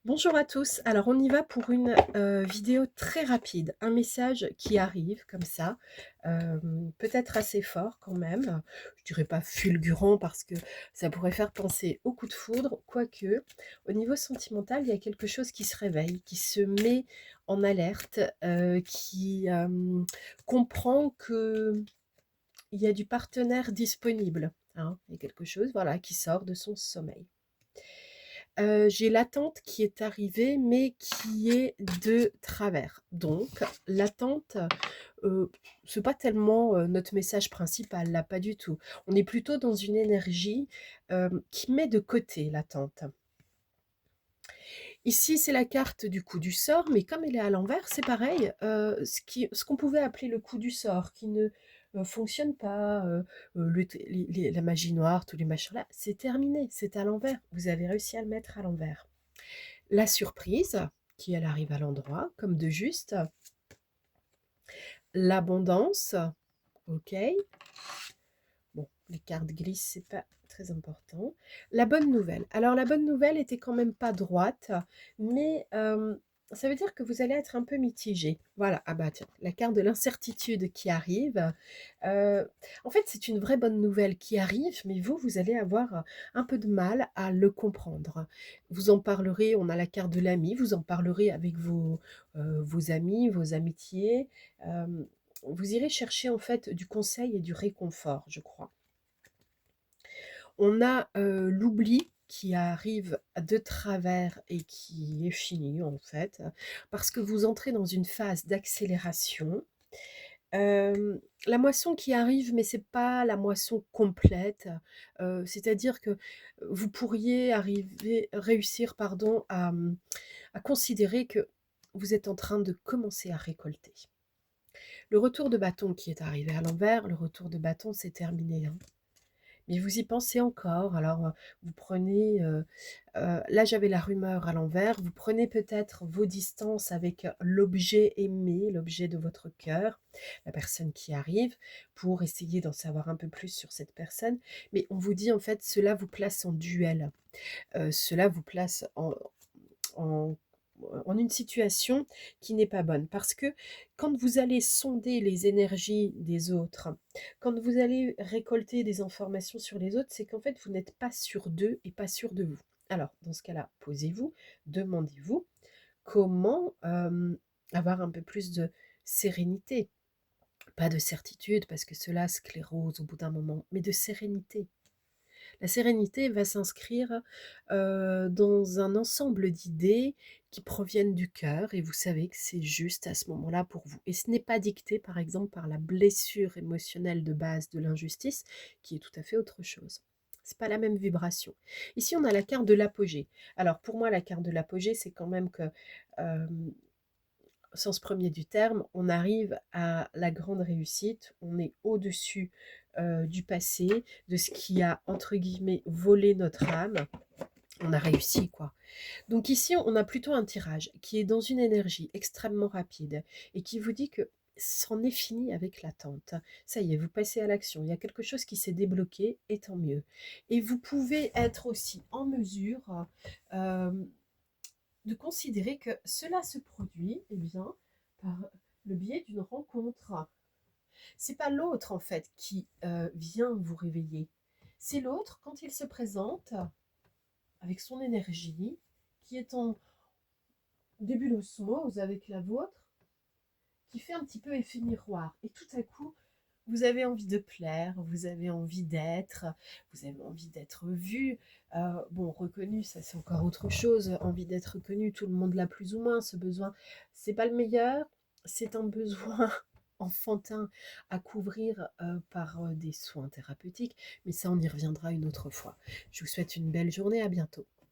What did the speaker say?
Bonjour à tous. Alors on y va pour une vidéo très rapide, un message qui arrive comme ça, peut-être assez fort quand même. Je dirais pas fulgurant parce que ça pourrait faire penser au coup de foudre, quoique au niveau sentimental, il y a quelque chose qui se réveille, qui se met en alerte, qui comprend que il y a du partenaire disponible, hein. Il y a quelque chose, voilà, qui sort de son sommeil. J'ai l'attente qui est arrivée, mais qui est de travers. Donc l'attente, heu, c'est pas tellement, notre message principal, là, pas du tout. On est plutôt dans une énergie, qui met de côté l'attente. Ici, c'est la carte du coup du sort, mais comme elle est à l'envers, c'est pareil, ce qu'on pouvait appeler le coup du sort qui ne, fonctionne pas, le t les la magie noire, tous les machins là, c'est terminé, c'est à l'envers. Vous avez réussi à le mettre à l'envers. La surprise, qui elle arrive à l'endroit, comme de juste. L'abondance, OK. Bon, les cartes glissent, c'est pas très important. La bonne nouvelle. Alors la bonne nouvelle était quand même pas droite, mais ça veut dire que vous allez être un peu mitigé. Voilà, ah bah tiens, la carte de l'incertitude qui arrive. Euh, En fait, c'est une vraie bonne nouvelle qui arrive, mais vous allez avoir un peu de mal à le comprendre. Vous en parlerez, on a la carte de l'ami, vous en parlerez avec vos amis, vos amitiés. Euh, vous irez chercher en fait du conseil et du réconfort, je crois. On a l'oubli qui arrive de travers et qui est fini en fait, parce que vous entrez dans une phase d'accélération. La moisson qui arrive, mais c'est pas la moisson complète, c'est-à-dire que vous pourriez réussir pardon, à considérer que vous êtes en train de commencer à récolter. Le retour de bâton qui est arrivé à l'envers, le retour de bâton, c'est terminé, hein. Mais vous y pensez encore, alors vous prenez, là j'avais la rumeur à l'envers, vous prenez peut-être vos distances avec l'objet aimé, l'objet de votre cœur, la personne qui arrive, pour essayer d'en savoir un peu plus sur cette personne. Mais on vous dit en fait, cela vous place en duel, cela vous place en en une situation qui n'est pas bonne. Parce que quand vous allez sonder les énergies des autres, quand vous allez récolter des informations sur les autres, c'est qu'en fait, vous n'êtes pas sûr d'eux et pas sûr de vous. Alors, dans ce cas-là, posez-vous, demandez-vous comment avoir un peu plus de sérénité. Pas de certitude, parce que cela sclérose au bout d'un moment, mais de sérénité. La sérénité va s'inscrire, dans un ensemble d'idées qui proviennent du cœur et vous savez que c'est juste à ce moment-là pour vous. Et ce n'est pas dicté, par exemple, par la blessure émotionnelle de base de l'injustice, qui est tout à fait autre chose. C'est pas la même vibration. Ici, on a la carte de l'apogée. Alors pour moi, la carte de l'apogée, c'est quand même que, hem au sens premier du terme, on arrive à la grande réussite, on est au-dessus du passé, de ce qui a, entre guillemets, volé notre âme. On a réussi, quoi. Donc ici, on a plutôt un tirage qui est dans une énergie extrêmement rapide et qui vous dit que c'en est fini avec l'attente. Ça y est, vous passez à l'action. Il y a quelque chose qui s'est débloqué, et tant mieux. Et vous pouvez être aussi en mesure euh, de considérer que cela se produit, eh bien, par le biais d'une rencontre. C'est pas l'autre en fait qui vient vous réveiller. C'est l'autre quand il se présente avec son énergie, qui est en début d'osmose avec la vôtre, qui fait un petit peu effet miroir. Et tout à coup, vous avez envie de plaire, vous avez envie d'être, vous avez envie d'être vu. Bon, reconnu, ça c'est encore autre chose. Envie d'être reconnu, tout le monde l'a plus ou moins, ce besoin. C'est pas le meilleur, c'est un besoin enfantin à couvrir par des soins thérapeutiques, mais ça on y reviendra une autre fois. Je vous souhaite une belle journée, à bientôt.